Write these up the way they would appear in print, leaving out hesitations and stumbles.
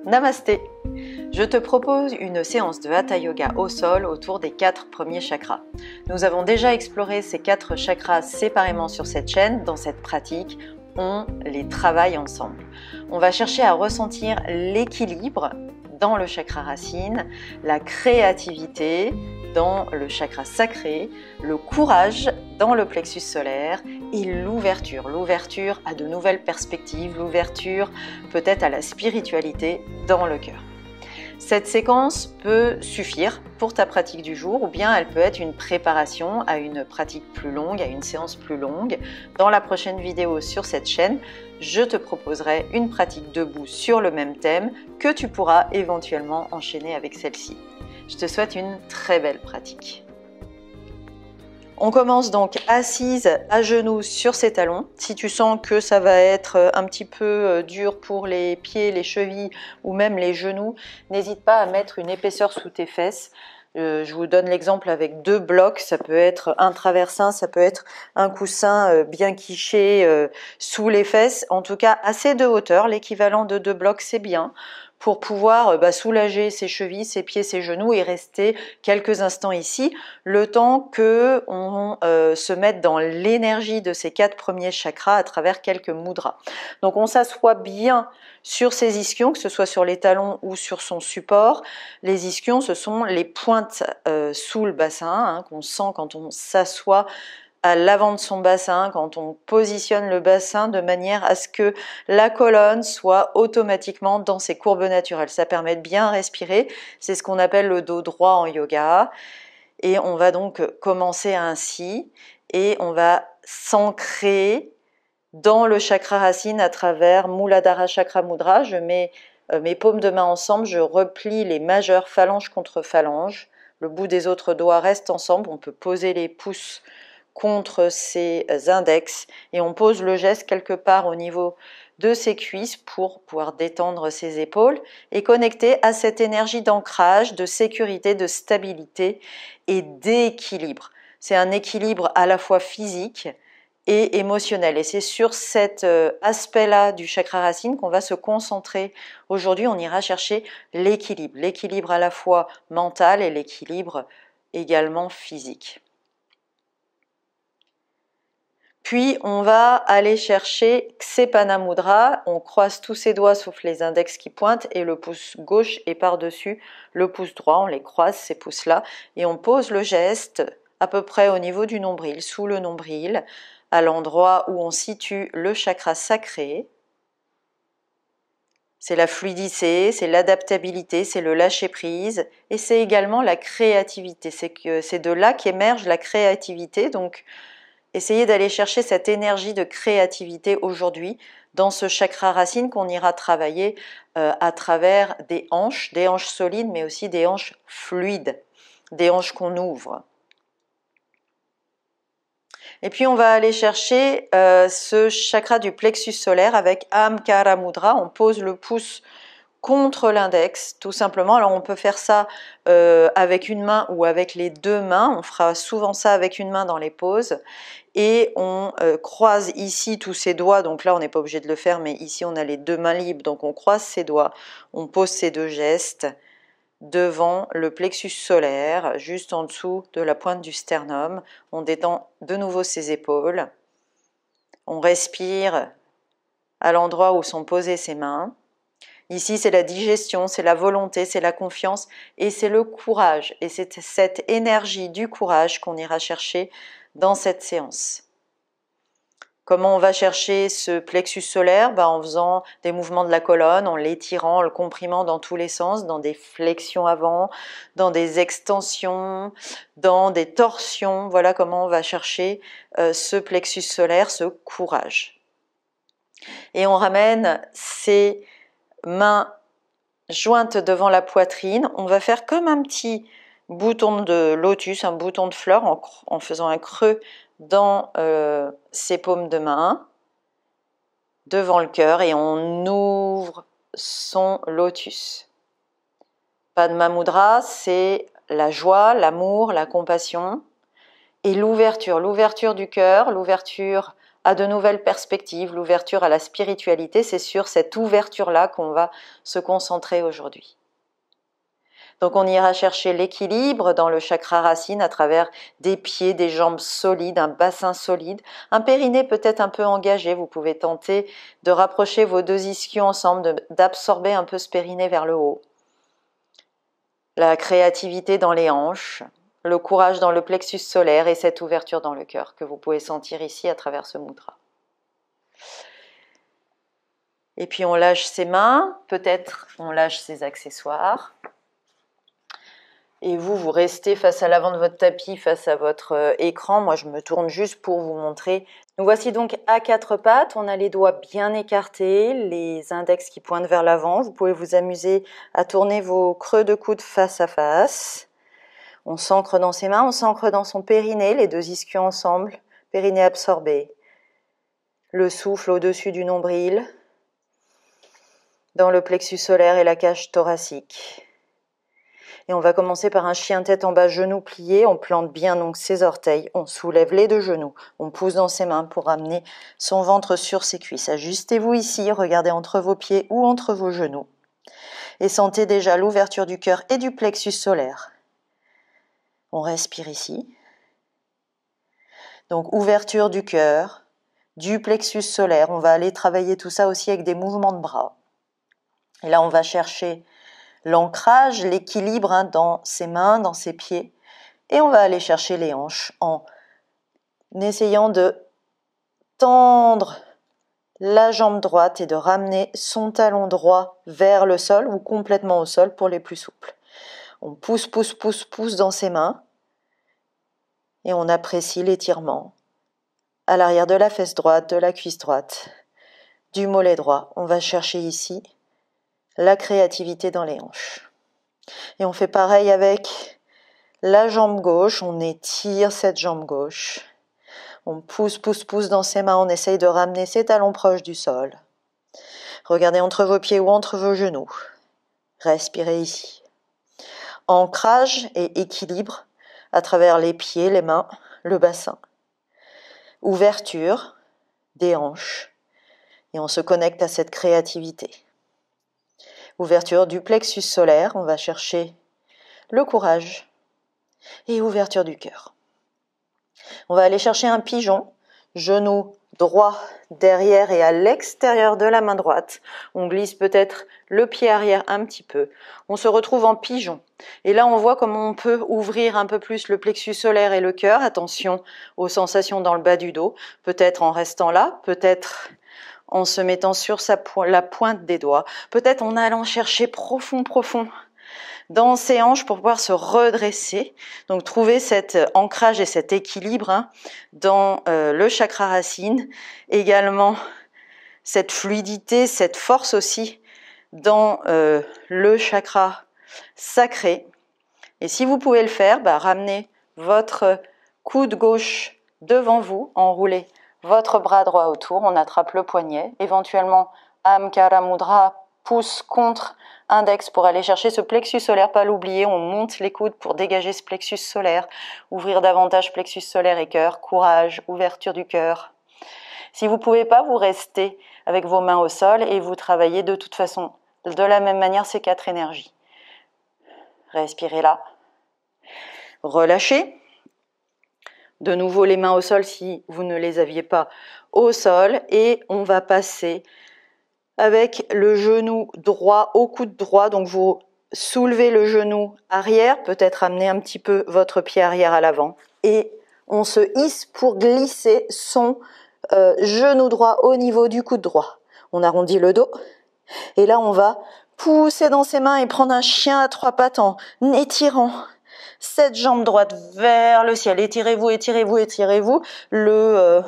Namasté. Je te propose une séance de Hatha Yoga au sol autour des 4 premiers chakras. Nous avons déjà exploré ces 4 chakras séparément sur cette chaîne. Dans cette pratique, on les travaille ensemble. On va chercher à ressentir l'équilibre dans le chakra racine, la créativité dans le chakra sacré, le courage dans le plexus solaire et l'ouverture à de nouvelles perspectives, l'ouverture peut-être à la spiritualité dans le cœur. Cette séquence peut suffire pour ta pratique du jour ou bien elle peut être une préparation à une pratique plus longue, à une séance plus longue. Dans la prochaine vidéo sur cette chaîne, je te proposerai une pratique debout sur le même thème que tu pourras éventuellement enchaîner avec celle-ci. Je te souhaite une très belle pratique. On commence donc assise à genoux sur ses talons. Si tu sens que ça va être un petit peu dur pour les pieds, les chevilles ou même les genoux, n'hésite pas à mettre une épaisseur sous tes fesses. Je vous donne l'exemple avec 2 blocs, ça peut être un traversin, ça peut être un coussin bien quiché sous les fesses, en tout cas assez de hauteur, l'équivalent de 2 blocs c'est bien, pour pouvoir soulager ses chevilles, ses pieds, ses genoux et rester quelques instants ici, le temps que on se mette dans l'énergie de ces 4 premiers chakras à travers quelques mudras. Donc on s'assoit bien sur ses ischions, que ce soit sur les talons ou sur son support. Les ischions, ce sont les pointes sous le bassin qu'on sent quand on s'assoit à l'avant de son bassin, quand on positionne le bassin de manière à ce que la colonne soit automatiquement dans ses courbes naturelles. Ça permet de bien respirer, c'est ce qu'on appelle le dos droit en yoga. Et on va donc commencer ainsi et on va s'ancrer dans le chakra racine à travers Muladhara Chakra Mudra. Je mets mes paumes de main ensemble, je replie les majeurs phalange contre phalange. Le bout des autres doigts reste ensemble, on peut poser les pouces contre ses index et on pose le geste quelque part au niveau de ses cuisses pour pouvoir détendre ses épaules et connecter à cette énergie d'ancrage, de sécurité, de stabilité et d'équilibre. C'est un équilibre à la fois physique et émotionnel. Et c'est sur cet aspect-là du chakra racine qu'on va se concentrer. Aujourd'hui, on ira chercher l'équilibre à la fois mental et l'équilibre également physique. Puis on va aller chercher Ksepana Mudra, on croise tous ses doigts sauf les index qui pointent et le pouce gauche est par-dessus le pouce droit, on les croise ces pouces-là et on pose le geste à peu près au niveau du nombril, sous le nombril, à l'endroit où on situe le chakra sacré. C'est la fluidité, c'est l'adaptabilité, c'est le lâcher-prise et c'est également la créativité. C'est de là qu'émerge la créativité, donc essayez d'aller chercher cette énergie de créativité aujourd'hui dans ce chakra racine qu'on ira travailler à travers des hanches solides mais aussi des hanches fluides, des hanches qu'on ouvre. Et puis on va aller chercher ce chakra du plexus solaire avec Amkara Mudra, on pose le pouce contre l'index, tout simplement. Alors on peut faire ça avec une main ou avec les 2 mains, on fera souvent ça avec une main dans les poses, et on croise ici tous ses doigts, donc là on n'est pas obligé de le faire, mais ici on a les 2 mains libres, donc on croise ses doigts, on pose ces 2 gestes devant le plexus solaire, juste en dessous de la pointe du sternum, on détend de nouveau ses épaules, on respire à l'endroit où sont posées ses mains. Ici, c'est la digestion, c'est la volonté, c'est la confiance et c'est le courage. Et c'est cette énergie du courage qu'on ira chercher dans cette séance. Comment on va chercher ce plexus solaire? En faisant des mouvements de la colonne, en l'étirant, en le comprimant dans tous les sens, dans des flexions avant, dans des extensions, dans des torsions. Voilà comment on va chercher ce plexus solaire, ce courage. Et on ramène ces mains jointes devant la poitrine, on va faire comme un petit bouton de lotus, un bouton de fleur en faisant un creux dans ses paumes de main devant le cœur et on ouvre son lotus. Padma Mudra, c'est la joie, l'amour, la compassion et l'ouverture du cœur, l'ouverture à de nouvelles perspectives, l'ouverture à la spiritualité. C'est sur cette ouverture-là qu'on va se concentrer aujourd'hui. Donc on ira chercher l'équilibre dans le chakra racine à travers des pieds, des jambes solides, un bassin solide, un périnée peut-être un peu engagé. Vous pouvez tenter de rapprocher vos deux ischions ensemble, d'absorber un peu ce périnée vers le haut. La créativité dans les hanches, le courage dans le plexus solaire et cette ouverture dans le cœur que vous pouvez sentir ici à travers ce mudra. Et puis on lâche ses mains, peut-être on lâche ses accessoires. Et vous restez face à l'avant de votre tapis, face à votre écran. Moi, je me tourne juste pour vous montrer. Nous voici donc à quatre pattes. On a les doigts bien écartés, les index qui pointent vers l'avant. Vous pouvez vous amuser à tourner vos creux de coude face à face. On s'ancre dans ses mains, on s'ancre dans son périnée, les deux ischions ensemble, périnée absorbé. Le souffle au-dessus du nombril, dans le plexus solaire et la cage thoracique. Et on va commencer par un chien tête en bas, genoux pliés. On plante bien donc ses orteils. On soulève les deux genoux. On pousse dans ses mains pour ramener son ventre sur ses cuisses. Ajustez-vous ici. Regardez entre vos pieds ou entre vos genoux. Et sentez déjà l'ouverture du cœur et du plexus solaire. On respire ici. Donc ouverture du cœur, du plexus solaire. On va aller travailler tout ça aussi avec des mouvements de bras. Et là, on va chercher l'ancrage, l'équilibre dans ses mains, dans ses pieds. Et on va aller chercher les hanches en essayant de tendre la jambe droite et de ramener son talon droit vers le sol ou complètement au sol pour les plus souples. On pousse, pousse, pousse, pousse dans ses mains et on apprécie l'étirement à l'arrière de la fesse droite, de la cuisse droite, du mollet droit. On va chercher ici la créativité dans les hanches. Et on fait pareil avec la jambe gauche, on étire cette jambe gauche. On pousse, pousse, pousse dans ses mains, on essaye de ramener ses talons proches du sol. Regardez entre vos pieds ou entre vos genoux. Respirez ici. Ancrage et équilibre à travers les pieds, les mains, le bassin. Ouverture des hanches. Et on se connecte à cette créativité. Ouverture du plexus solaire, on va chercher le courage et ouverture du cœur. On va aller chercher un pigeon, genou droit derrière et à l'extérieur de la main droite. On glisse peut-être le pied arrière un petit peu. On se retrouve en pigeon. Et là, on voit comment on peut ouvrir un peu plus le plexus solaire et le cœur. Attention aux sensations dans le bas du dos. Peut-être en restant là, peut-être en se mettant sur la pointe des doigts, peut-être en allant chercher profond, profond dans ses hanches pour pouvoir se redresser. Donc trouver cet ancrage et cet équilibre dans le chakra racine. Également cette fluidité, cette force aussi dans le chakra sacré. Et si vous pouvez le faire, ramenez votre coude gauche devant vous, enroulez votre bras droit autour, on attrape le poignet, éventuellement Amkara Mudra, pouce contre index pour aller chercher ce plexus solaire, pas l'oublier, on monte les coudes pour dégager ce plexus solaire, ouvrir davantage plexus solaire et cœur, courage, ouverture du cœur. Si vous ne pouvez pas, vous restez avec vos mains au sol et vous travaillez de toute façon, de la même manière, ces quatre énergies. Respirez là, relâchez. De nouveau les mains au sol si vous ne les aviez pas au sol et on va passer avec le genou droit au coude droit. Donc vous soulevez le genou arrière, peut-être amener un petit peu votre pied arrière à l'avant et on se hisse pour glisser son genou droit au niveau du coude droit. On arrondit le dos et là on va pousser dans ses mains et prendre un chien à trois pattes en étirant cette jambe droite vers le ciel. Étirez-vous, étirez-vous, étirez-vous. Le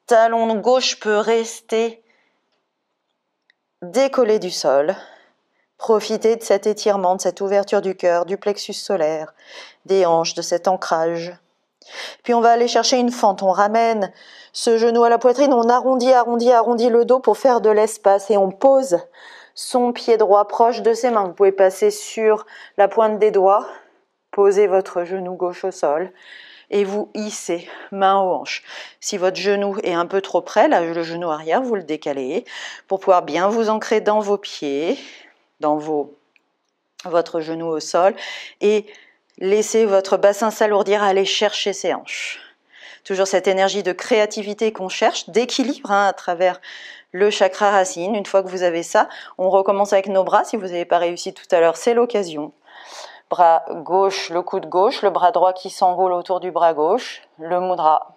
talon gauche peut rester décollé du sol. Profitez de cet étirement, de cette ouverture du cœur, du plexus solaire, des hanches, de cet ancrage. Puis on va aller chercher une fente. On ramène ce genou à la poitrine, on arrondit, arrondit, arrondit le dos pour faire de l'espace et on pose son pied droit proche de ses mains. Vous pouvez passer sur la pointe des doigts. Posez votre genou gauche au sol. et vous hissez, main aux hanches. Si votre genou est un peu trop près, là, le genou arrière, vous le décalez pour pouvoir bien vous ancrer dans vos pieds, dans votre genou au sol et laissez votre bassin s'alourdir, aller chercher ses hanches. Toujours cette énergie de créativité qu'on cherche, d'équilibre à travers le chakra racine. Une fois que vous avez ça, on recommence avec nos bras. Si vous n'avez pas réussi tout à l'heure, c'est l'occasion. Bras gauche, le coude gauche, le bras droit qui s'enroule autour du bras gauche, le mudra.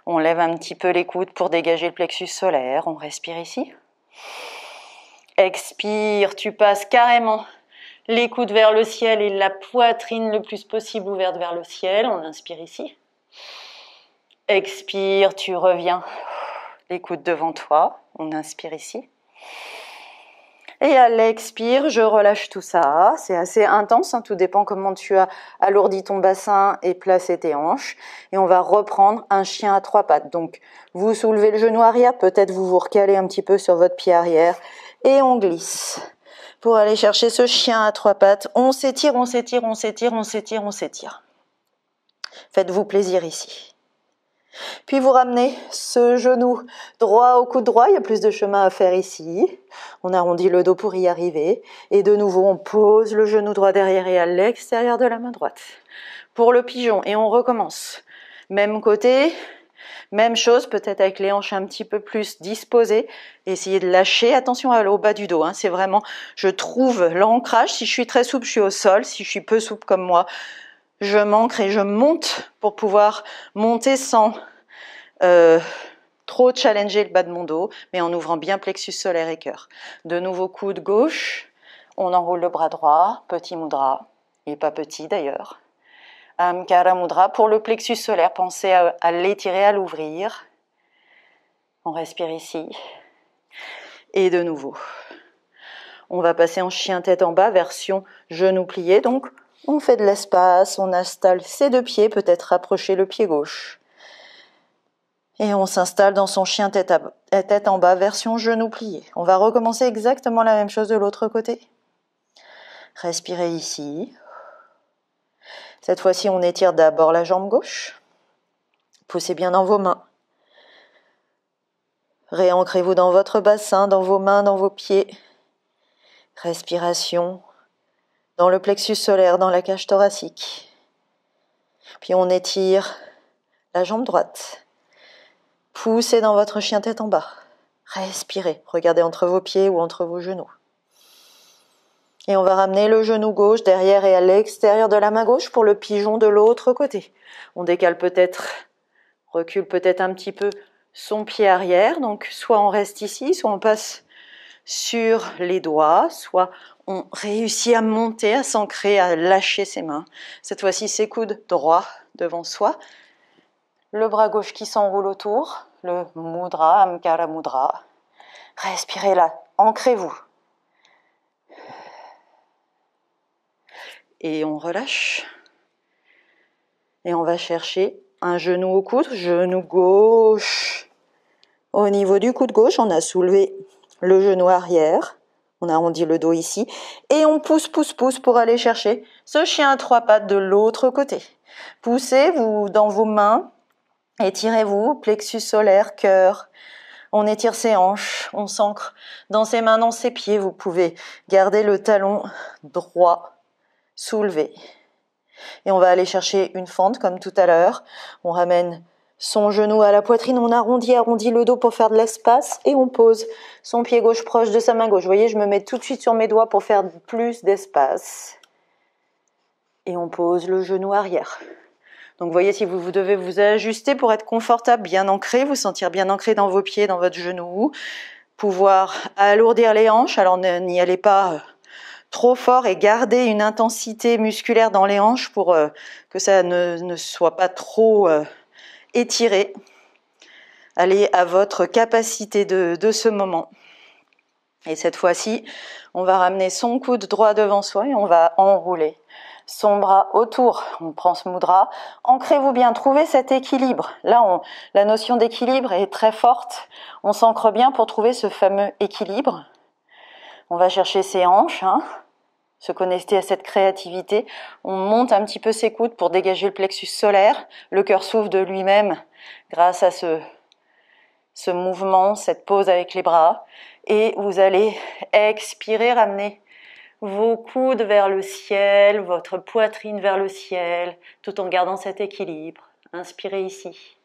On lève un petit peu les coudes pour dégager le plexus solaire. On respire ici. Expire, tu passes carrément les coudes vers le ciel et la poitrine le plus possible ouverte vers le ciel. On inspire ici. Expire, tu reviens les coudes devant toi. On inspire ici. Et à l'expire, je relâche tout ça. C'est assez intense, hein, tout dépend comment tu as alourdi ton bassin et placé tes hanches. Et on va reprendre un chien à 3 pattes. Donc, vous soulevez le genou arrière, peut-être vous vous recalez un petit peu sur votre pied arrière et on glisse. Pour aller chercher ce chien à 3 pattes, on s'étire, on s'étire, on s'étire, on s'étire, on s'étire. Faites-vous plaisir ici. Puis vous ramenez ce genou droit au coude droit, il y a plus de chemin à faire ici. On arrondit le dos pour y arriver. Et de nouveau, on pose le genou droit derrière et à l'extérieur de la main droite. Pour le pigeon, et on recommence. Même côté, même chose, peut-être avec les hanches un petit peu plus disposées. Essayez de lâcher, attention au bas du dos. Hein. C'est vraiment, je trouve l'ancrage. Si je suis très souple, je suis au sol. Si je suis peu souple comme moi, je m'ancre et je monte pour pouvoir monter sans trop challenger le bas de mon dos, mais en ouvrant bien plexus solaire et cœur. De nouveau, coude gauche, on enroule le bras droit, petit mudra, et pas petit d'ailleurs. Amkara mudra pour le plexus solaire, pensez à l'étirer, à l'ouvrir. On respire ici. Et de nouveau, on va passer en chien tête en bas, version genou plié, donc on fait de l'espace, on installe ses 2 pieds, peut-être rapprocher le pied gauche. Et on s'installe dans son chien tête en bas, version genou plié. On va recommencer exactement la même chose de l'autre côté. Respirez ici. Cette fois-ci, on étire d'abord la jambe gauche. Poussez bien dans vos mains. Réancrez-vous dans votre bassin, dans vos mains, dans vos pieds. Respiration dans le plexus solaire, dans la cage thoracique. Puis on étire la jambe droite. Poussez dans votre chien tête en bas. Respirez. Regardez entre vos pieds ou entre vos genoux. Et on va ramener le genou gauche derrière et à l'extérieur de la main gauche pour le pigeon de l'autre côté. On décale peut-être, recule peut-être un petit peu son pied arrière. Donc soit on reste ici, soit on passe sur les doigts, soit on réussit à monter, à s'ancrer, à lâcher ses mains. Cette fois-ci, ses coudes droits devant soi. Le bras gauche qui s'enroule autour, le mudra, Amkara mudra. Respirez là, ancrez-vous. Et on relâche. Et on va chercher un genou au coude, genou gauche. Au niveau du coude gauche, on a soulevé le genou arrière. On arrondit le dos ici. Et on pousse, pousse, pousse pour aller chercher ce chien à 3 pattes de l'autre côté. Poussez-vous dans vos mains. Étirez-vous, plexus solaire, cœur. On étire ses hanches, on s'ancre dans ses mains, dans ses pieds. Vous pouvez garder le talon droit soulevé. Et on va aller chercher une fente comme tout à l'heure. On ramène son genou à la poitrine, on arrondit le dos pour faire de l'espace et on pose son pied gauche proche de sa main gauche. Vous voyez, je me mets tout de suite sur mes doigts pour faire plus d'espace. Et on pose le genou arrière. Donc vous voyez, si vous devez vous ajuster pour être confortable, bien ancré, vous sentir bien ancré dans vos pieds, dans votre genou, pouvoir alourdir les hanches, alors n'y allez pas trop fort et garder une intensité musculaire dans les hanches pour que ça ne soit pas trop étiré. Allez à votre capacité de ce moment. Et cette fois-ci, on va ramener son coude droit devant soi et on va enrouler son bras autour. On prend ce mudra. Ancrez-vous bien, trouvez cet équilibre. Là, la notion d'équilibre est très forte. On s'ancre bien pour trouver ce fameux équilibre. On va chercher ses hanches. se connecter à cette créativité. On monte un petit peu ses coudes pour dégager le plexus solaire. Le cœur s'ouvre de lui-même grâce à ce mouvement, cette pose avec les bras. Et vous allez expirer, ramener vos coudes vers le ciel, votre poitrine vers le ciel, tout en gardant cet équilibre. Inspirez ici.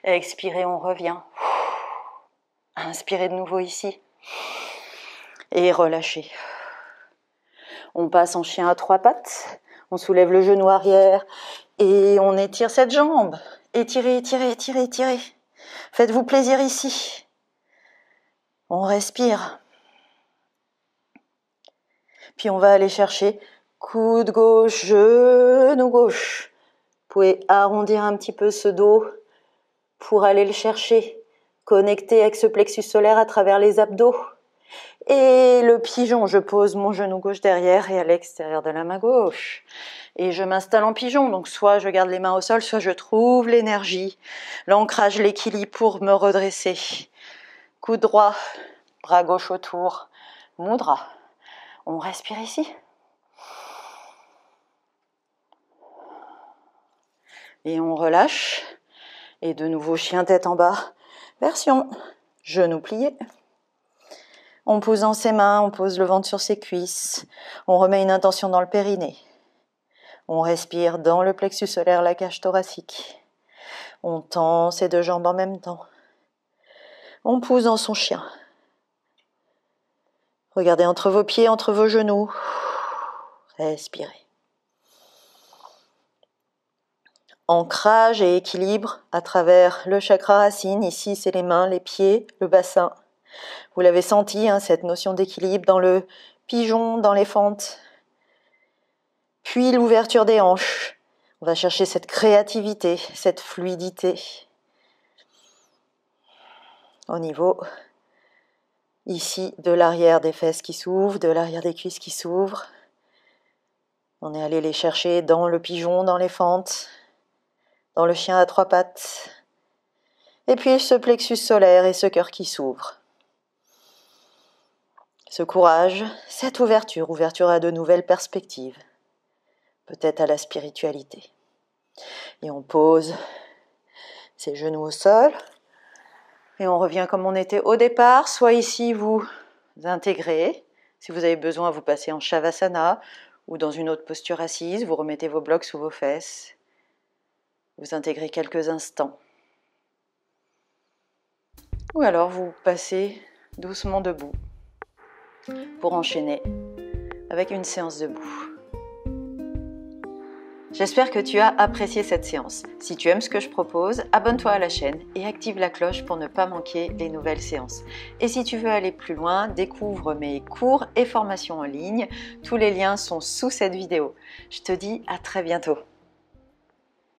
Expirez, on revient. Inspirez de nouveau ici. Et relâchez. On passe en chien à 3 pattes. On soulève le genou arrière et on étire cette jambe. Étirez, étirez, étirez, étirez. Faites-vous plaisir ici. On respire. Puis on va aller chercher coude gauche, genou gauche. Vous pouvez arrondir un petit peu ce dos pour aller le chercher. Connecter avec ce plexus solaire à travers les abdos. Et le pigeon, je pose mon genou gauche derrière et à l'extérieur de la main gauche. Et je m'installe en pigeon, donc soit je garde les mains au sol, soit je trouve l'énergie, l'ancrage, l'équilibre pour me redresser. Coude droit, bras gauche autour, mudra. On respire ici. Et on relâche. Et de nouveau, chien tête en bas. Version genou plié. On pose dans ses mains, on pose le ventre sur ses cuisses. On remet une intention dans le périnée. On respire dans le plexus solaire, la cage thoracique. On tend ses 2 jambes en même temps. On pousse dans son chien. Regardez entre vos pieds, entre vos genoux. Respirez. Ancrage et équilibre à travers le chakra racine. Ici, c'est les mains, les pieds, le bassin. Vous l'avez senti, cette notion d'équilibre dans le pigeon, dans les fentes. Puis l'ouverture des hanches. On va chercher cette créativité, cette fluidité. Au niveau, ici, de l'arrière des fesses qui s'ouvrent, de l'arrière des cuisses qui s'ouvrent. On est allé les chercher dans le pigeon, dans les fentes, dans le chien à 3 pattes. Et puis ce plexus solaire et ce cœur qui s'ouvre. Ce courage, cette ouverture à de nouvelles perspectives, peut-être à la spiritualité. Et on pose ses genoux au sol, et on revient comme on était au départ, soit ici vous intégrez, si vous avez besoin vous passez en Shavasana, ou dans une autre posture assise, vous remettez vos blocs sous vos fesses, vous intégrez quelques instants. Ou alors vous passez doucement debout, pour enchaîner avec une séance debout. J'espère que tu as apprécié cette séance. Si tu aimes ce que je propose, abonne-toi à la chaîne et active la cloche pour ne pas manquer les nouvelles séances. Et si tu veux aller plus loin, découvre mes cours et formations en ligne. Tous les liens sont sous cette vidéo. Je te dis à très bientôt.